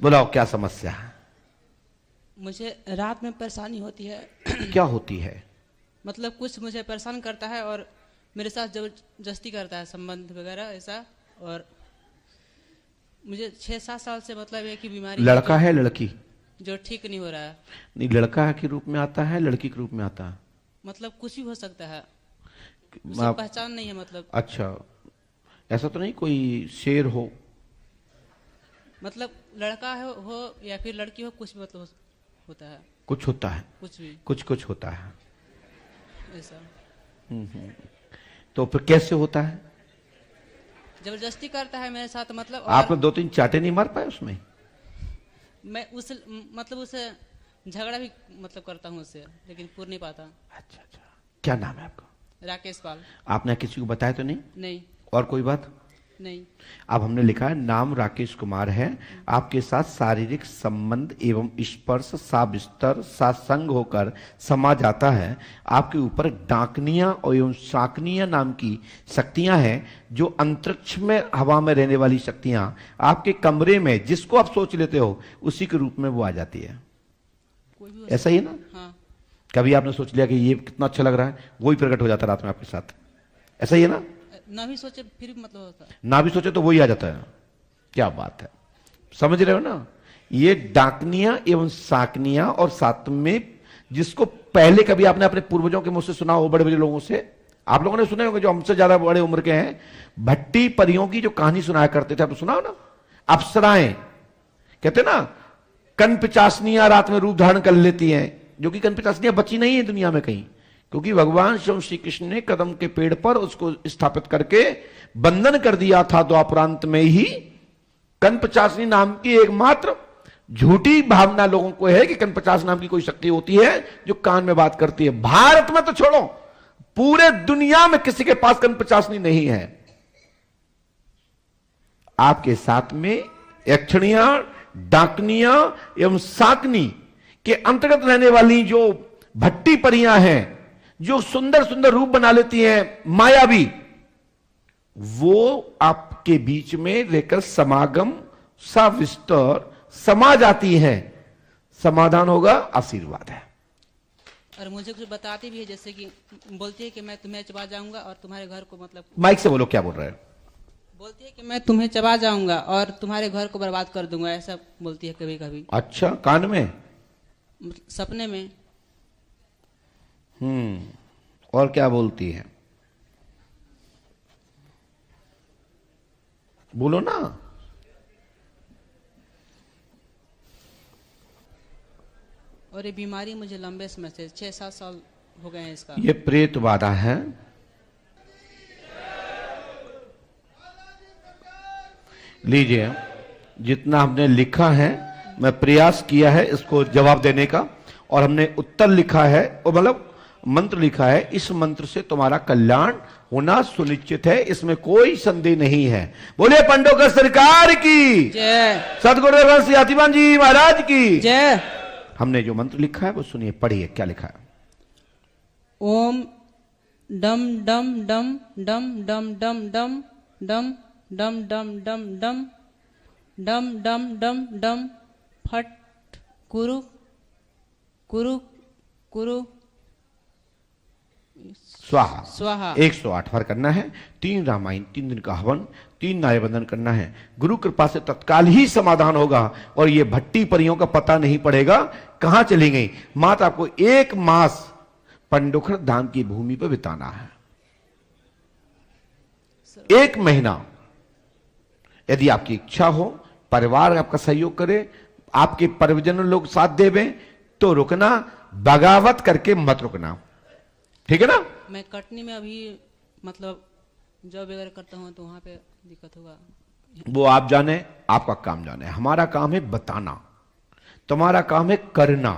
बुलाओ, क्या समस्या है? मुझे रात में परेशानी होती है। क्या होती है? मतलब कुछ मुझे परेशान करता है और मेरे साथ जबरदस्ती करता है, संबंध वगैरह ऐसा। और मुझे 6-7 साल से मतलब एक ही बीमारी लड़का है लड़की? जो ठीक नहीं हो रहा है। नहीं, लड़का के रूप में आता है, लड़की के रूप में आता है? मतलब कुछ भी हो सकता है, उसे पहचान नहीं है मतलब। अच्छा, ऐसा तो नहीं कोई शेर हो? मतलब लड़का हो या फिर लड़की हो, कुछ भी मतलब होता है। कुछ होता है, कुछ भी कुछ होता है ऐसा। तो फिर कैसे होता है? जबरदस्ती करता है मेरे साथ मतलब। आपने 2-3 चाटे नहीं मार पाए उसमें? मैं उस मतलब उसे झगड़ा भी मतलब करता हूँ उससे, लेकिन पूर नहीं पाता। अच्छा, क्या नाम है आपका? राकेश पाल। आपने किसी को बताया तो नहीं? नहीं। और कोई बात नहीं। अब हमने लिखा है नाम राकेश कुमार है, आपके साथ शारीरिक संबंध एवं स्पर्श साबिस्तर सासंग होकर समा जाता है। आपके ऊपर डाकनिया और एवं शाकनिया नाम की शक्तियां हैं, जो अंतरिक्ष में हवा में रहने वाली शक्तियां आपके कमरे में जिसको आप सोच लेते हो उसी के रूप में वो आ जाती है। ऐसा ही है ना? हाँ। कभी आपने सोच लिया कि ये कितना अच्छा लग रहा है, वही प्रकट हो जाता है रात में आपके साथ? ऐसा ही है ना? ना भी सोचे फिर भी मतलब होता है। ना भी सोचे तो वही आ जाता है। क्या बात है, समझ रहे हो ना? ये डाकनिया एवं साकनिया और साथ में जिसको पहले कभी आपने अपने पूर्वजों के मुंह से सुना हो, बड़े बड़े लोगों से आप लोगों ने सुने होंगे जो हमसे ज्यादा बड़े उम्र के हैं, भट्टी परियों की जो कहानी सुनाया करते थे, आपने सुना हो ना? अप्सराएं कहते ना, कनपिचासनियां रात में रूप धारण कर लेती हैं, जो कि कनपिचासनियां बची नहीं है दुनिया में कहीं, क्योंकि भगवान शिव श्री कृष्ण ने कदम के पेड़ पर उसको स्थापित करके बंधन कर दिया था द्वापरांत में ही। कनपचासनी नाम की एकमात्र झूठी भावना लोगों को है कि कनपचास नाम की कोई शक्ति होती है जो कान में बात करती है। भारत में तो छोड़ो, पूरे दुनिया में किसी के पास कनपचासनी नहीं है। आपके साथ में यक्षणियां, डाकनियां एवं साकनी के अंतर्गत रहने वाली जो भट्टी परियां हैं, जो सुंदर सुंदर रूप बना लेती हैं, मायावी, वो आपके बीच में रहकर समागम सविस्तर समा जाती है। समाधान होगा, आशीर्वाद है। और मुझे कुछ बताती भी है, जैसे कि बोलती है कि मैं तुम्हें चबा जाऊंगा और तुम्हारे घर को मतलब। माइक से बोलो, क्या बोल रहे हैं? बोलती है कि मैं तुम्हें चबा जाऊंगा और तुम्हारे घर को बर्बाद कर दूंगा, ऐसा बोलती है कभी कभी। अच्छा, कान में? सपने में। और क्या बोलती है? बोलो ना। और ये बीमारी मुझे लंबे समय से 6-7 साल हो गए हैं इसका। ये प्रेत बाधा है। लीजिए, जितना हमने लिखा है, मैं प्रयास किया है इसको जवाब देने का, और हमने उत्तर लिखा है, और मतलब मंत्र लिखा है। इस मंत्र से तुम्हारा कल्याण होना सुनिश्चित है, इसमें कोई संदेह नहीं है। बोलिए पंडोकर सरकार की जय, सदगुरु रघुनाथ श्री हाथीवान जी महाराज की जय। हमने जो मंत्र लिखा है वो सुनिए, पढ़िए, क्या लिखा है? ओम डम डम डम डम डम डम डम डम डम डम डम डम डम डम डम डम फट कुरु कुरु कुरु स्वाहा। स्वाहा। 108 बार करना है। 3 रामायण, 3 दिन का हवन, 3 नायबंधन करना है। गुरु कृपा से तत्काल ही समाधान होगा और ये भट्टी परियों का पता नहीं पड़ेगा कहां चली गई। मात्र आपको 1 मास पंडोखर धाम की भूमि पर बिताना है, 1 महीना। यदि आपकी इच्छा हो, परिवार आपका सहयोग करे, आपके परिजन लोग साथ देवें, तो रुकना, बगावत करके मत रुकना, ठीक है ना? मैं कटनी में अभी मतलब जॉब वगैरह करता हूँ, तो वहां पे दिक्कत होगा। वो आप जाने, आपका काम जाने। हमारा काम है बताना, तुम्हारा काम है करना,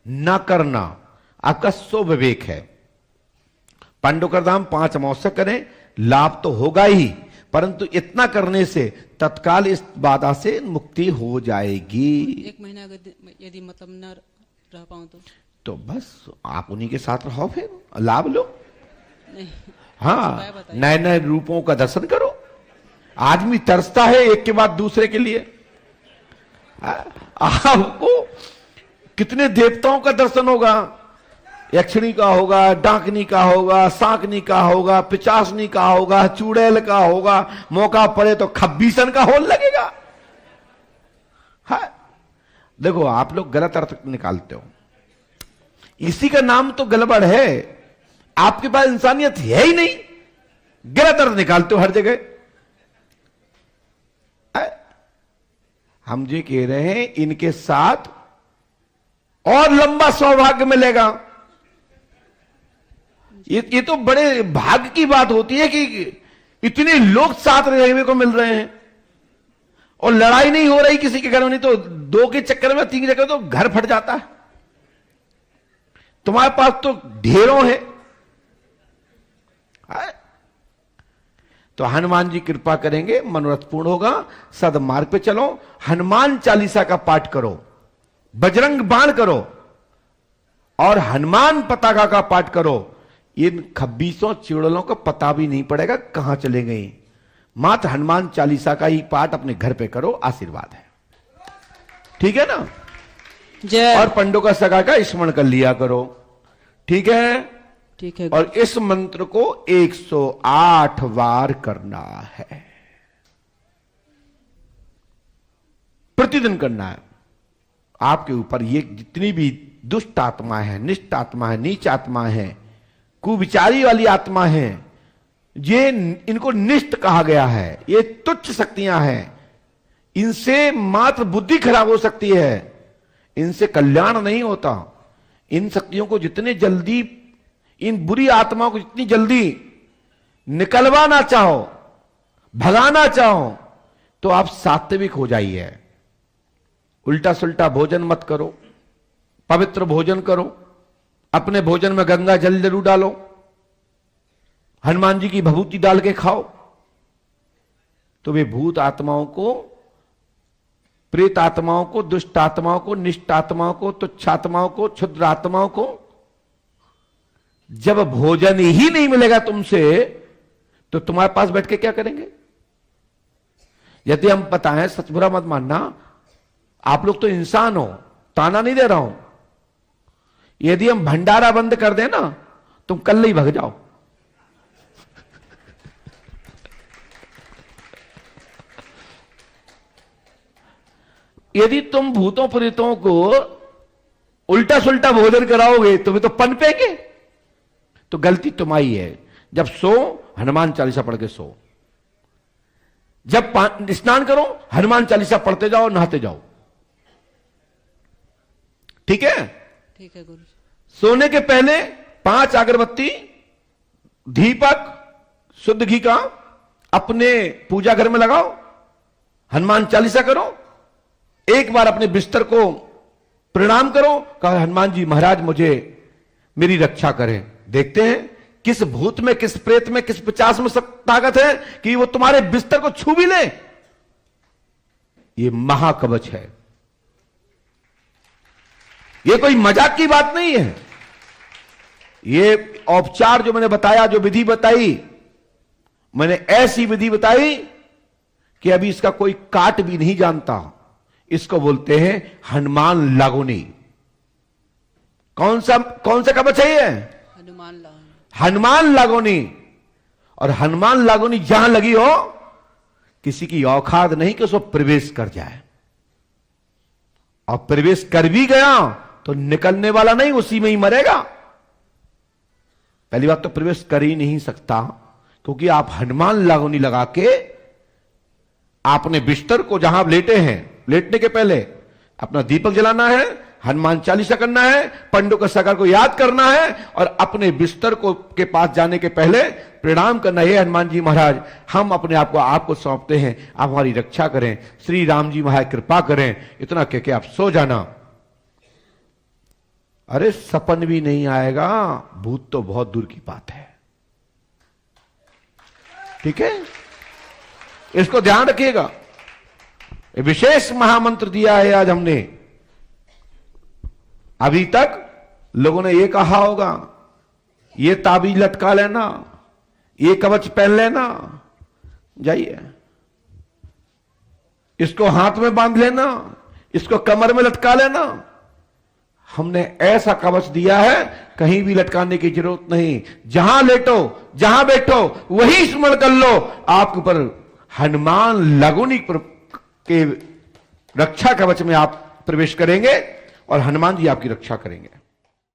ना करना आपका सो विवेक है। पंडोकर धाम 5 अमावस्या करें, लाभ तो होगा ही, परंतु इतना करने से तत्काल इस बाधा से मुक्ति हो जाएगी। 1 महीना यदि मतलब न रह पाऊं तो बस आप उन्हीं के साथ रहो, फिर लाभ लो। नहीं। हाँ, नए नए रूपों का दर्शन करो। आदमी तरसता है एक के बाद दूसरे के लिए। आपको कितने देवताओं का दर्शन होगा, यक्षिणी का होगा, डाकनी का होगा, सांकनी का होगा, पिचासनी का होगा, चुड़ैल का होगा, मौका पड़े तो खब्बीसन का होल लगेगा। हाँ, देखो आप लोग गलत अर्थ निकालते हो, इसी का नाम तो गड़बड़ है। आपके पास इंसानियत है ही नहीं, गलत अर्थ निकालते हो हर जगह। हम ये कह रहे हैं इनके साथ और लंबा सौभाग्य मिलेगा। ये तो बड़े भाग्य की बात होती है कि इतने लोग साथ रहने को मिल रहे हैं और लड़ाई नहीं हो रही किसी के घर में, नहीं तो 2 के चक्कर में 3 जगह तो घर फट जाता है। तुम्हारे पास तो ढेरों है। तो हनुमान जी कृपा करेंगे, मनोरथ पूर्ण होगा, सदमार्ग पे चलो, हनुमान चालीसा का पाठ करो, बजरंग बाण करो और हनुमान पताका का पाठ करो। इन खब्बीसों चुड़ैलों का पता भी नहीं पड़ेगा कहां चले गए। मात्र हनुमान चालीसा का ही पाठ अपने घर पे करो, आशीर्वाद है। ठीक है ना? जय। और पंडों का सगा का स्मरण कर लिया करो। ठीक है? ठीक है। और इस मंत्र को 108 बार करना है, प्रतिदिन करना है। आपके ऊपर ये जितनी भी दुष्ट आत्मा है, निष्ठ आत्मा है, नीच आत्मा है, कुविचारी वाली आत्मा है, ये इनको निष्ठ कहा गया है, ये तुच्छ शक्तियां हैं, इनसे मात्र बुद्धि खराब हो सकती है, इनसे कल्याण नहीं होता। इन शक्तियों को जितने जल्दी, इन बुरी आत्माओं को जितनी जल्दी निकलवाना चाहो, भगाना चाहो, तो आप सात्विक हो जाइए। उल्टा सुल्टा भोजन मत करो, पवित्र भोजन करो, अपने भोजन में गंगा जल जरूर डालो, हनुमान जी की भभूति डाल के खाओ, तो वे भूत आत्माओं को, प्रेत आत्माओं को, दुष्ट आत्माओं को, निष्ठ आत्माओं को, तुच्छ आत्माओं को, क्षुद्र आत्माओं को जब भोजन ही नहीं मिलेगा तुमसे, तो तुम्हारे पास बैठ के क्या करेंगे? यदि हम बताएं, सच बुरा मत मानना, आप लोग तो इंसान हो, ताना नहीं दे रहा हूं, यदि हम भंडारा बंद कर दें ना, तुम कल ही भग जाओ। यदि तुम भूतों प्रेतों को उल्टा सुल्टा भोजन कराओगे तो वे तो पनपेंगे। तो गलती तुम्हारी है। जब सो हनुमान चालीसा पढ़ के सो, जब स्नान करो हनुमान चालीसा पढ़ते जाओ, नहाते जाओ। ठीक है? ठीक है गुरु जी। सोने के पहले 5 अगरबत्ती, दीपक शुद्ध घी का अपने पूजा घर में लगाओ, हनुमान चालीसा करो, एक बार अपने बिस्तर को प्रणाम करो, कहा हनुमान जी महाराज मुझे मेरी रक्षा करें। देखते हैं किस भूत में, किस प्रेत में, किस पिशाच में ताकत है कि वो तुम्हारे बिस्तर को छू भी ले। ये महाकवच है, ये कोई मजाक की बात नहीं है। ये औपचार जो मैंने बताया, जो विधि बताई, मैंने ऐसी विधि बताई कि अभी इसका कोई काट भी नहीं जानता। इसको बोलते हैं हनुमान लागोनी। कौन सा कवच है ये? हनुमान लागोनी। हनुमान लागोनी। और हनुमान लागोनी जहां लगी हो, किसी की औकात नहीं कि उसको प्रवेश कर जाए, और प्रवेश कर भी गया तो निकलने वाला नहीं, उसी में ही मरेगा। पहली बात तो प्रवेश कर ही नहीं सकता, क्योंकि आप हनुमान लागोनी लगा के आपने बिस्तर को जहां लेटे हैं, लेटने के पहले अपना दीपक जलाना है, हनुमान चालीसा करना है, पंडों का सगा को याद करना है, और अपने बिस्तर को के पास जाने के पहले प्रणाम करना है। हनुमान जी महाराज, हम अपने आप को आपको सौंपते हैं, आप हमारी रक्षा करें, श्री राम जी महाराज कृपा करें। इतना कह के आप सो जाना। अरे सपन भी नहीं आएगा, भूत तो बहुत दूर की बात है। ठीक है? इसको ध्यान रखिएगा। विशेष महामंत्र दिया है आज हमने। अभी तक लोगों ने ये कहा होगा, ये ताबीज लटका लेना, ये कवच पहन लेना, जाइए इसको हाथ में बांध लेना, इसको कमर में लटका लेना। हमने ऐसा कवच दिया है, कहीं भी लटकाने की जरूरत नहीं। जहां लेटो, जहां बैठो, वही स्मरण कर लो। आपके ऊपर हनुमान लगुनी के रक्षा कवच में आप प्रवेश करेंगे और हनुमान जी आपकी रक्षा करेंगे।